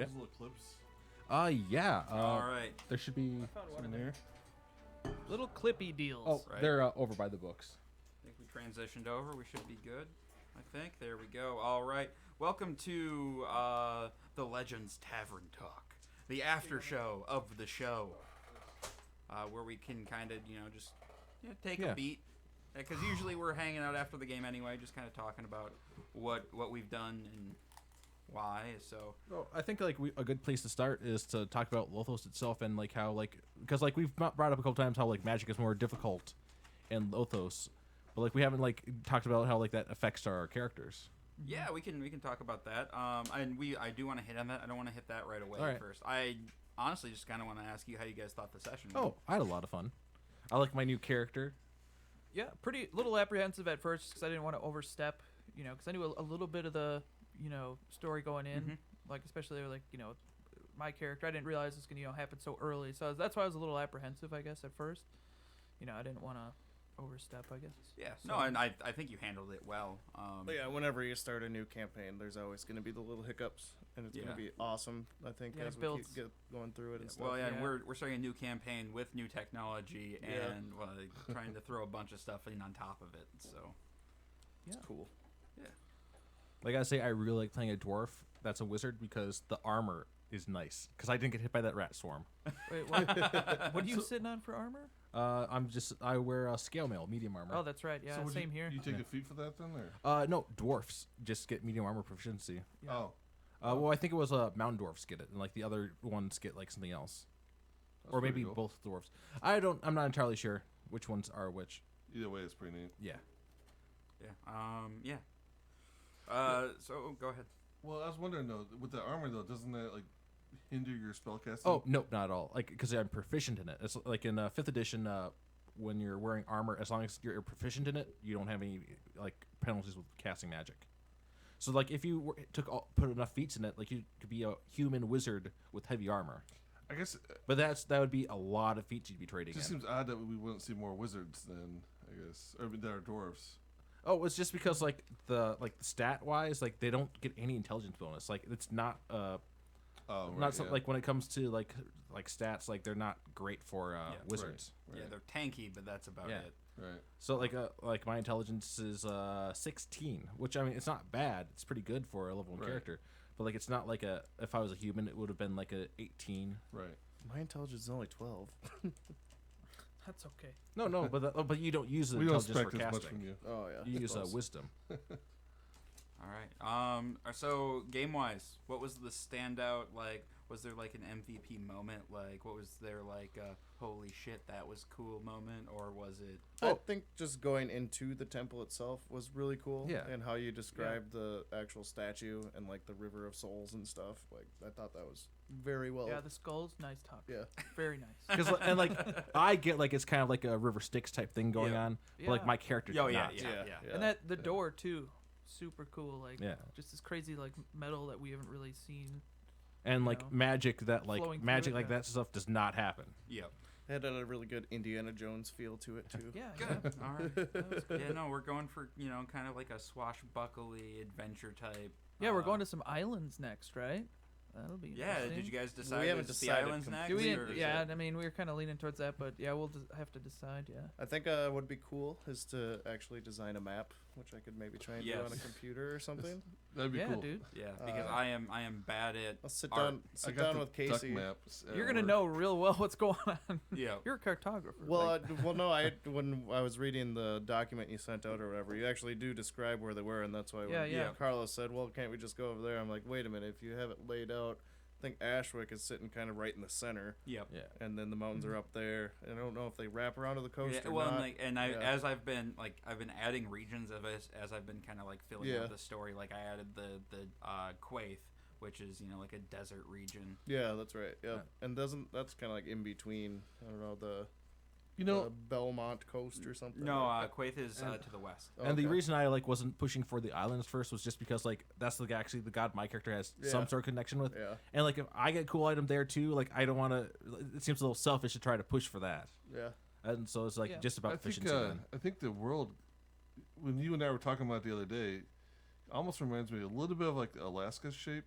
those little clips? Yeah. All right. There should be found one some in there. Little clippy deals. Oh, Right. they're over by the books. I think we transitioned over. We should be good. I think. There we go. All right. Welcome to the Legends Tavern Talk, the after show of the show, where we can kind of, just take a beat. Because usually we're hanging out after the game anyway, just kind of talking about what we've done and why. So Well, I think a good place to start is to talk about Lothos itself and how because we've brought up a couple times how magic is more difficult in Lothos, but we haven't talked about how that affects our characters. yeah, we can talk about that. And I do want to hit on that. I don't want to hit that right away All right. first. I honestly just kind of want to ask you how you guys thought the session went. Oh, I had a lot of fun. I like my new character. Yeah, pretty little apprehensive at first because I didn't want to overstep, because I knew a little bit of the, story going in, especially my character. I didn't realize it was going to happen so early, so that's why I was a little apprehensive, I guess, at first. I didn't want to overstep, I guess. Yeah, So- no, and I think you handled it well. But yeah, whenever you start a new campaign, there's always going to be the little hiccups, and it's going Yeah. to be awesome, I think, Yeah, as it we builds. keep going through it and stuff. Well, yeah, and Yeah. we're starting a new campaign with new technology Yeah. and trying to throw a bunch of stuff in on top of it. So It's cool. I gotta say, I really like playing a dwarf that's a wizard because the armor is nice. Because I didn't get hit by that rat swarm. Wait, what? What are you sitting on for armor? I wear a scale mail, medium armor. Oh, that's right. Yeah, So would same here. You take a feat for that then, or? No, dwarfs just get medium armor proficiency. Yeah. Oh, Well, I think it was mountain dwarfs get it, and the other ones get something else, that's or pretty maybe cool. both dwarfs. I'm not entirely sure which ones are which. Either way, it's pretty neat. Yeah. yeah. So go ahead. Well, I was wondering though, with the armor though, doesn't that hinder your spellcasting? Oh no, not at all. Because I'm proficient in it. It's like in 5th edition, when you're wearing armor, as long as you're proficient in it, you don't have any penalties with casting magic. So if you put enough feats in it, you could be a human wizard with heavy armor. I guess But that would be a lot of feats you'd be trading it just in. seems odd that we wouldn't see more wizards then. I guess, or that are dwarves. Oh, it's just because the stat wise, they don't get any intelligence bonus. It's not Oh, right, not so, yeah. when it comes to stats, they're not great for wizards. Right. Yeah, they're tanky, but that's about Yeah. it. Right. So my intelligence is 16, which I mean it's not bad. It's pretty good for a level 1 Right. character. But it's not if I was a human, it would have been a 18. Right. My intelligence is only 12. That's okay. No, but you don't use the We don't intelligence for expect as much casting. from you. Oh, yeah. You use Close. wisdom. All right. So game wise, what was the standout? Was there an MVP moment? What was there holy shit, that was cool moment, or was it? I think just going into the temple itself was really cool. Yeah. And how you described the actual styue and the river of souls and stuff. I thought that was very well. Yeah, the skulls, nice talk. Yeah. Very nice. Because I get it's kind of a River Styx type thing going Yeah. on, but Yeah. my character Oh did yeah, not. yeah. And the door too, super cool. Yeah. Just this crazy metal that we haven't really seen. And You know, magic that flowing through magic it, yeah. that stuff does not happen. Yep. It had a really good Indiana Jones feel to it, too. Yeah. Good. All right. That was good. Yeah, no, we're going for kind of a swashbuckly adventure type. Yeah, we're going to some islands next, right? That'll be Yeah. interesting. Did you guys decide? We haven't is decided the islands next? Do we? or is Yeah, it- I mean, we were kind of leaning towards that, but yeah, we'll have to decide. Yeah. I think what would be cool is to actually design a map, which I could maybe try and do on a Yes. computer or something. That'd be Yeah, cool. dude. Yeah, because Uh, I am bad at. I'll sit art. down, I sit got down the with duck Casey. maps at You're gonna work. know real well what's going on. Yeah. You're a cartographer. Well, no. When I was reading the document you sent out or whatever, you actually do describe where they were, and that's why Yeah, when yeah. Carlos said, "Well, can't we just go over there?" I'm like, "Wait a minute. If you have it laid out, I think Ashwick is sitting kind of right in the center, Yep. Yeah. and then the mountains are up there. And I don't know if they wrap around to the coast Yeah, or well, not. Yeah. as I've been adding regions of it as I've been kind of filling Yeah. out the story. I added the Quaith, which is a desert region. Yeah, that's right. Yeah, Yeah. and that's kind of in between. I don't know the You Belmont coast or something. No, like Quaith is And- to the west. that. And the Okay. reason I wasn't pushing for the islands first was just because that's actually the god my character has some Yeah. sort of connection with. Yeah, And if I get a cool item there too, I don't want to. It seems a little selfish to try to push for that. yeah. And so it's Yeah. just about I think efficiency. Then. I think the world, when you and I were talking about it the other day, almost reminds me a little bit of Alaska's shape.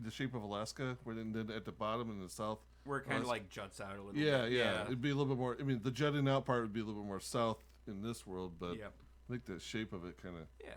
the shape of Alaska, where then at the bottom and the south. Where it kind of like juts out a little Yeah, bit. yeah. It'd be a little bit more. I mean, the jutting out part would be a little bit more south in this world, but Yep. I think the shape of it kind of Yeah.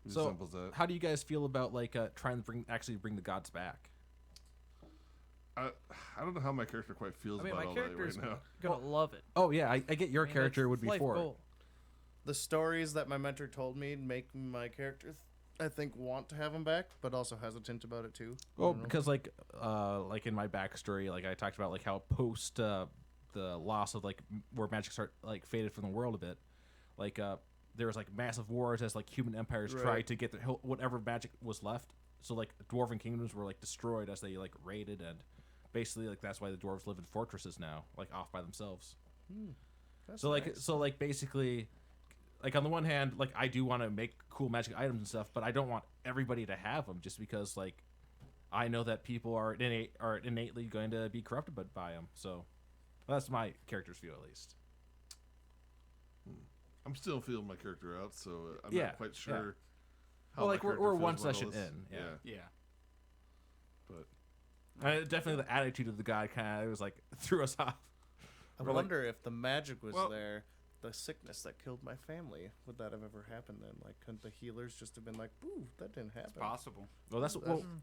resembles that. How do you guys feel about like trying to actually bring the gods back? I don't know how my character quite feels I mean, about my all that character's right now. gonna love it. Oh yeah, I get your I mean, character that's would be life for it. goal. The stories that my mentor told me make my character, I think, want to have him back, but also hesitant about it too. I Well, don't know. because like in my backstory, like I talked about like how post the loss of like where magic start like faded from the world a bit, like there was like massive wars as like human empires Right. tried to get whatever magic was left. So like dwarven kingdoms were like destroyed as they like raided, and basically like that's why the dwarves live in fortresses now, like off by themselves. That's So like nice. basically, like on the one hand, like I do want to make cool magic items and stuff, but I don't want everybody to have them just because like I know that people are innately going to be corrupted by them. So that's my character's view at least. I'm still feeling my character out, so I'm Yeah, not quite yeah. sure. How Well, my like we're character one feels about session all this. in, yeah. Yeah. But Definitely the attitude of the guy kind of was like threw us off. I We're like- wonder if the magic was Well- there, the sickness that killed my family, would that have ever happened then? Like, couldn't the healers just have been like, "Ooh, that didn't happen"? It's possible. Well,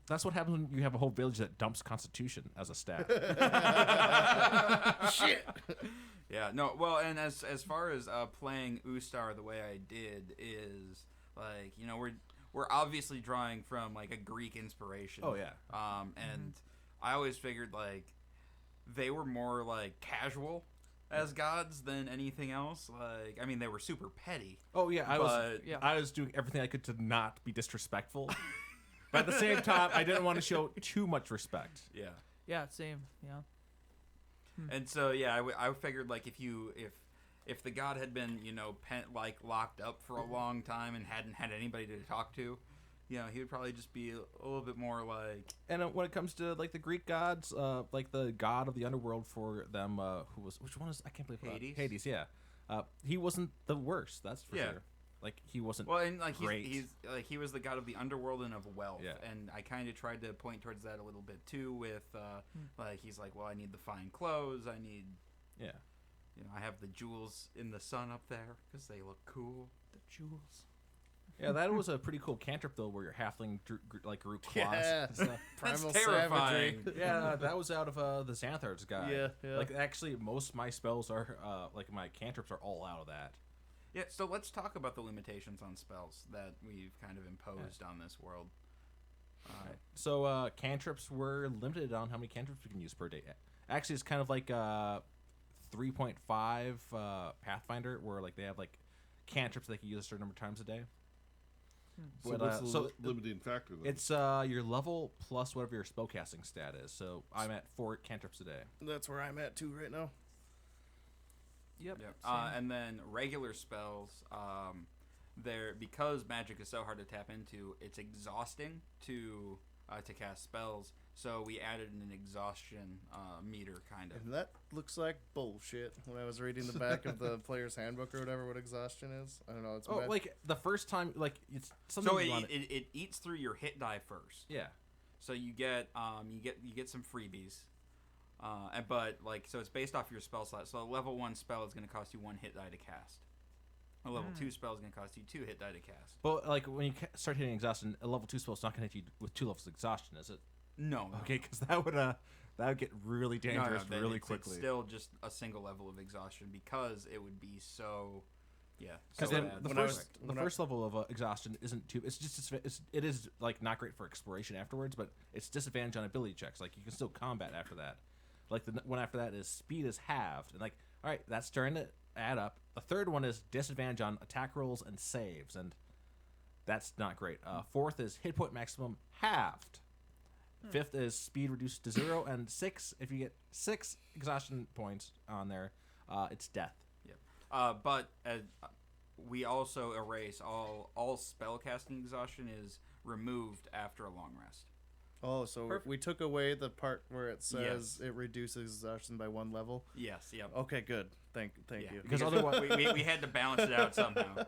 that's what happens when you have a whole village that dumps Constitution as a stat. Shit. Yeah, no, well, and as far as playing Ustar the way I did is like, you know, we're obviously drawing from like a Greek inspiration. Oh, yeah. And I always figured like they were more like casual as gods than anything else. Like, I mean, they were super petty. Oh yeah, But- I was doing everything I could to not be disrespectful, but at the same time, I didn't want to show too much respect. Yeah. Yeah, same. Yeah. And so yeah, I figured like if the god had been, you know, like locked up for a long time and hadn't had anybody to talk to, you know, he would probably just be a little bit more like And when it comes to like the Greek gods, like the god of the underworld for them, which one is I can't believe I forgot. Hades? Hades, yeah. He wasn't the worst, that's for Yeah. sure. Like he wasn't. well, and like Great. he's like he was the god of the underworld and of wealth, Yeah. and I kind of tried to point towards that a little bit too with like he's like, well, I need the fine clothes, I need, Yeah. you know, I have the jewels in the sun up there because they look cool. The jewels. Yeah, that was a pretty cool cantrip though, where your halfling grew claws. Yeah. and stuff. Primal terrifying. savagery. Yeah, that was out of the Xanthar's guy. Yeah, yeah. Like actually, most of my spells are like my cantrips are all out of that. Yeah, so let's talk about the limitations on spells that we've kind of imposed on this world. So cantrips were limited on how many cantrips we can use per day. Actually, it's kind of like 3.5 Pathfinder, where like they have like cantrips they can use a certain number of times a day. so But, what's the so limiting factor then? It's your level plus whatever your spellcasting stat is. So I'm at 4 cantrips a day. That's where I'm at too right now. Yep. Yep. same. And then regular spells, they're because magic is so hard to tap into, it's exhausting to cast spells. So we added an exhaustion meter, kind of. And that looks like bullshit. When I was reading the back of the player's handbook or whatever, what exhaustion is, I don't know. It's Oh, like the first time, like it's something. So you it, wanna- it eats through your hit die first. yeah. So you get some freebies. But like, so it's based off your spell slot. So a level 1 spell is going to cost you 1 hit die to cast. A level 2 spell is going to cost you 2 hit die to cast. But like when you start hitting exhaustion, a level 2 spell is not going to hit you with 2 levels of exhaustion, is it? No. Okay, because that would get really dangerous then really it's quickly. still just a single level of exhaustion because it would be so, so Because then bad. the When I first was- the when I- first level of exhaustion isn't too. It's just it is like not great for exploration afterwards, but it's disadvantage on ability checks. Like you can still combat after that. Like the one after that is speed is halved, and like all right, that's starting to add up. The third one is disadvantage on attack rolls and saves, and that's not great. Fourth is hit point maximum halved. Fifth is speed reduced to 0, and 6 if you get 6 exhaustion points on there, it's death. But we also erase all spell casting exhaustion is removed after a long rest. Oh, so Perfect. we took away the part where it says Yes. it reduces exhaustion by 1 level. Yes. Yep. Okay, good. Thank Yeah. you. Because Because otherwise- we had to balance it out somehow.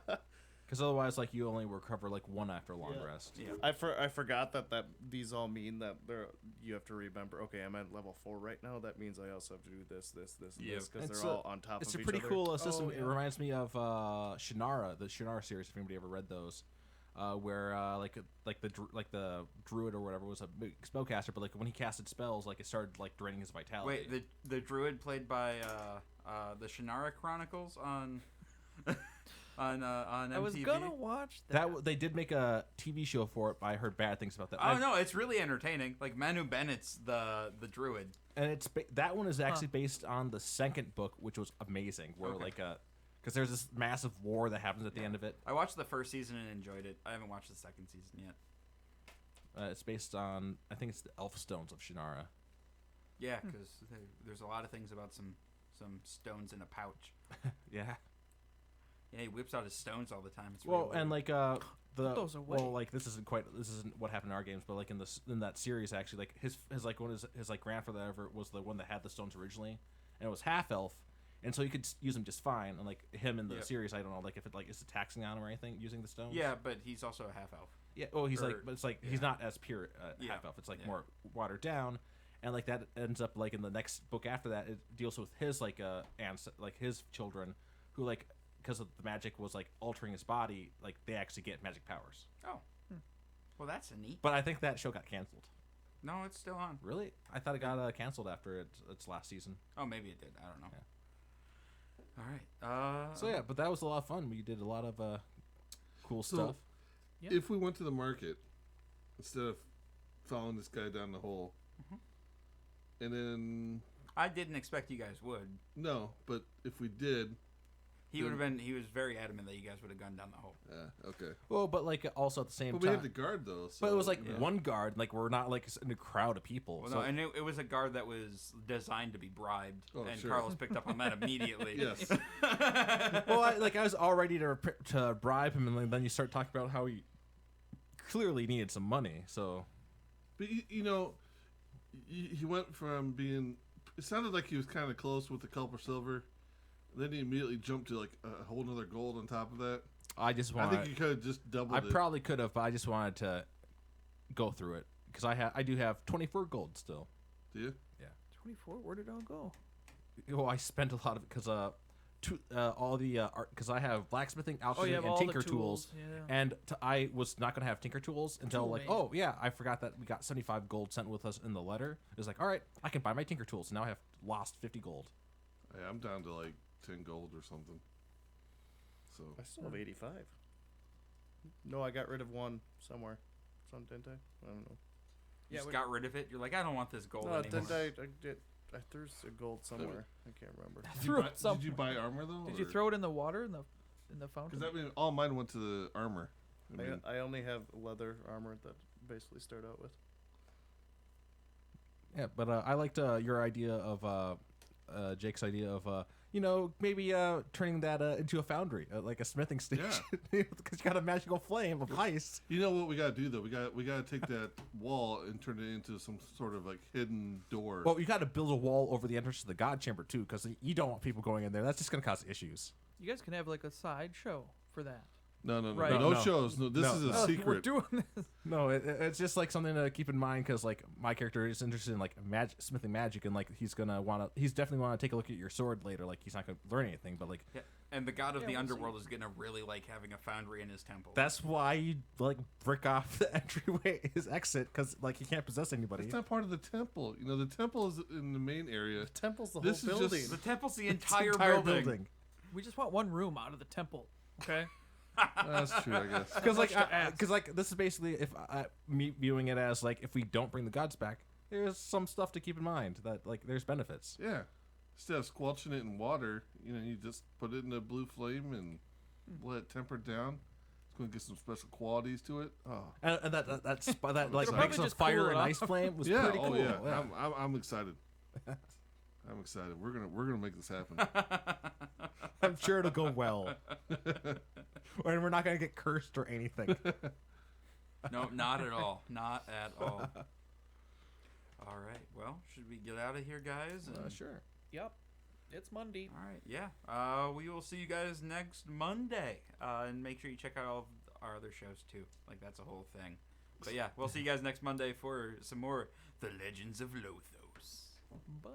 Because otherwise, like you only recover like one after a long rest. Yeah. I forgot that these all mean that you have to remember. Okay, I'm at level 4 right now. That means I also have to do this, and Yep. this because It's they're a- all on top It's of a each pretty other. cool system. Oh, It yeah. reminds me of Shannara, the Shannara series. If anybody ever read those, where like the druid or whatever was a big spellcaster, but like when he casted spells, like it started like draining his vitality. Wait, the druid played by the Shannara Chronicles on on MTV. I was gonna watch that. They did make a TV show for it, but I heard bad things about that. Oh no, it's really entertaining. Like Manu Bennett's the druid. And it's that one is actually based on the second book, which was amazing. Where Okay. because there's this massive war that happens at the end of it. I watched the first season and enjoyed it. I haven't watched the second season yet. It's based on, I think it's the Elf Stones of Shannara. Yeah, because there's a lot of things about some stones in a pouch. Yeah. Yeah, he whips out his stones all the time. It's Well, really and weird. like those away. well, like this isn't what happened in our games, but like in that series actually, like his like one of his like grandfather ever was the one that had the stones originally, and it was half elf, and so you could use them just fine. And like him in the Yep. series, I don't know, like if it like is it taxing on him or anything using the stones. yeah, but he's also a half elf. Yeah. Oh, he's like, Or- but it's like he's not as pure Yeah. half elf. It's like Yeah. more watered down, and like that ends up like in the next book after that, it deals with his like like his children, who like because of the magic was like altering his body, like they actually get magic powers. Oh, well, that's a neat. But I think that show got canceled. No, it's still on. Really? I thought it got canceled after its last season. Oh, maybe it did. I don't know. Yeah. All right. So yeah, but that was a lot of fun. We did a lot of cool So- stuff. Yeah. If we went to the market instead of following this guy down the hole, and then I didn't expect you guys would. no, but if we did, He would have been. He was very adamant that you guys would have gone down the hole. okay. Well, but like also at the same But we time. had the guard though. So, But it was like Yeah. one guard. Like we're not like in a crowd of people. Well, so no, and it was a guard that was designed to be bribed, Oh, and sure. Carlos picked up on that immediately. Yes. well, I was all ready to bribe him, and then you start talking about how he clearly needed some money. So But you know, he went from being. It sounded like he was kind of close with the copper silver. Then he immediately jumped to like a whole nother gold on top of that. I just I think wanted. you could have just doubled I it. probably could have, but I just wanted to go through it because I do have 24 gold still. Do you? 24. Where did it all go? Well, I spent a lot of it because all the art because I have blacksmithing, Oh, alchemy, you have and all tinker the tools. tools. Yeah. And I was not gonna have tinker tools until Tool like, man. oh yeah, I forgot that we got 75 gold sent with us in the letter. It was like, all right, I can buy my tinker tools. Now I have lost 50 gold. Yeah, I'm down to like 10 gold or something. So I still have 85. No, I got rid of one somewhere. Some didn't I? I don't know. You just we- got rid of it. You're like, I don't want this gold No, anymore. didn't I did. I threw a gold somewhere. I can't remember. Threw it did you buy armor though? Did you throw it in the water in the fountain? Because that mean all mine went to the armor. I mean, I only have leather armor that basically start out with. Yeah, but I liked your idea of Jake's idea of maybe turning that into a foundry, like a smithing station, because you got a magical flame of ice. you know what we gotta do though? We gotta take that wall and turn it into some sort of like hidden door. Well, you got to build a wall over the entrance to the god chamber too, because you don't want people going in there. That's just gonna cause issues. You guys can have like a side show for that. no, Right. no No. shows. No, this No. is a No, We're secret. doing this. No, it's just like something to keep in mind because like my character is interested in like smithing magic, and like he's definitely want to take a look at your sword later. Like he's not gonna learn anything, but like Yeah. And the god of Yeah, the we'll underworld is gonna really like having a foundry in his temple. that's why you like brick off the entryway, his exit, because like he can't possess anybody. It's not part of the temple. You know, the temple is in the main area. The temple's the This whole is building. just- the temple's the It's entire, building. We just want one room out of the temple. Okay. That's true, I guess. Because like, much to ask. because like this is basically if me viewing it as like if we don't bring the gods back, there's some stuff to keep in mind that like there's benefits. Yeah. Instead of squelching it in water, you just put it in a blue flame and let it temper down. It's going to get some special qualities to it. Oh, And that like It'll makes probably a just fire cool it and off. ice flame was yeah. pretty Oh, cool. yeah. I'm excited. I'm excited. We're gonna make this happen. I'm sure it'll go well. And we're not gonna get cursed or anything. No, not at all. Not at all. All right. Well, should we get out of here, guys? And Sure. Yep. It's Monday. All right, yeah. We will see you guys next Monday. And make sure you check out all of our other shows too. Like, that's a whole thing. But yeah, we'll see you guys next Monday for some more The Legends of Lothos. Bye.